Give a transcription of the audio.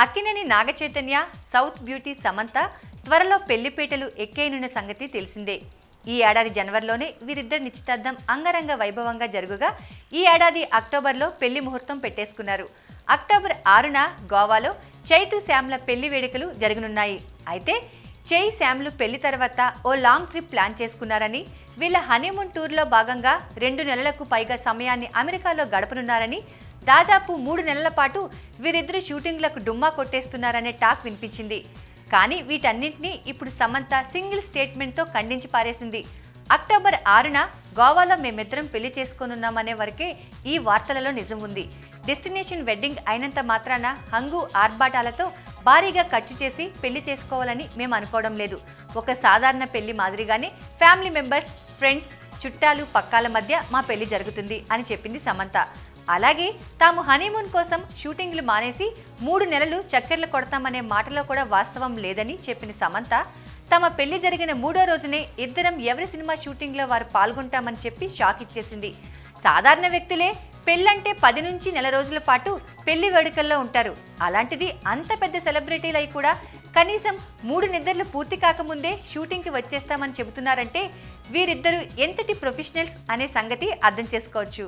Akkineni Naga Chaitanya, south beauty Samantha త్వరలో పెళ్లిపీటలు ఎక్కేయనున్న సంగతి తెలిసిందే. ఈ ఏడాది జనవరిలోనే వీరిద్దరి నిశ్చితార్థం అంగరంగ వైభవంగా జరుగుగా ఈ ఏడాది అక్టోబర్లో పెళ్లి ముహూర్తం పెట్టేసుకున్నారు. అక్టోబర్ 6న గోవాలో చైతు శ్యామ్ల పెళ్లి వేడుకలు జరగనున్నాయి. అయితే చై శ్యామ్లు పెళ్లి తర్వాత ఓ లాంగ్ ట్రిప్ ప్లాన్ చేసుకున్నారని, వీళ్ళ హనీమూన్ టూర్లో భాగంగా 2 నెలలకు పైగా సమయాన్ని అమెరికాలో గడపనున్నారని, దాదాపు 3 నెలల పాటు వీరిద్దరు షూటింగ్లకు డుమ్మా కొట్టేస్తున్నారనే టాక్ వినిపించింది. కానీ వీటన్నింటినీ ఇప్పుడు సమంత సింగిల్ స్టేట్మెంట్తో ఖండించి పారేసింది. అక్టోబర్ 6న గోవాలో మేమిద్దరం పెళ్లి చేసుకోనున్నామనే వరకే ఈ వార్తలలో నిజం ఉంది. డెస్టినేషన్ వెడ్డింగ్ అయినంత మాత్రాన హంగు ఆర్భాటాలతో భారీగా ఖర్చు చేసి పెళ్లి చేసుకోవాలని మేము అనుకోవడం లేదు. ఒక సాధారణ పెళ్లి మాదిరిగానే ఫ్యామిలీ మెంబర్స్, ఫ్రెండ్స్, చుట్టాలు, పక్కాల మధ్య మా పెళ్లి జరుగుతుంది అని చెప్పింది సమంత. అలాగే తాము హనీమూన్ కోసం షూటింగ్లు మానేసి 3 నెలలు చక్కెర్లు కొడతామనే మాటలో కూడా వాస్తవం లేదని చెప్పిన సమంత, తమ పెళ్లి జరిగిన 3వ రోజునే ఇద్దరం ఎవరి సినిమా షూటింగ్లో వారు పాల్గొంటామని చెప్పి షాక్ ఇచ్చేసింది. సాధారణ వ్యక్తులే పెళ్ళంటే 10 నుంచి నెల రోజుల పాటు పెళ్లి వేడుకల్లో ఉంటారు. అలాంటిది అంత పెద్ద సెలబ్రిటీలై కూడా కనీసం 3 నిద్రలు పూర్తి కాకముందే షూటింగ్కి వచ్చేస్తామని చెబుతున్నారంటే వీరిద్దరూ ఎంతటి ప్రొఫెషనల్స్ అనే సంగతి అర్థం చేసుకోవచ్చు.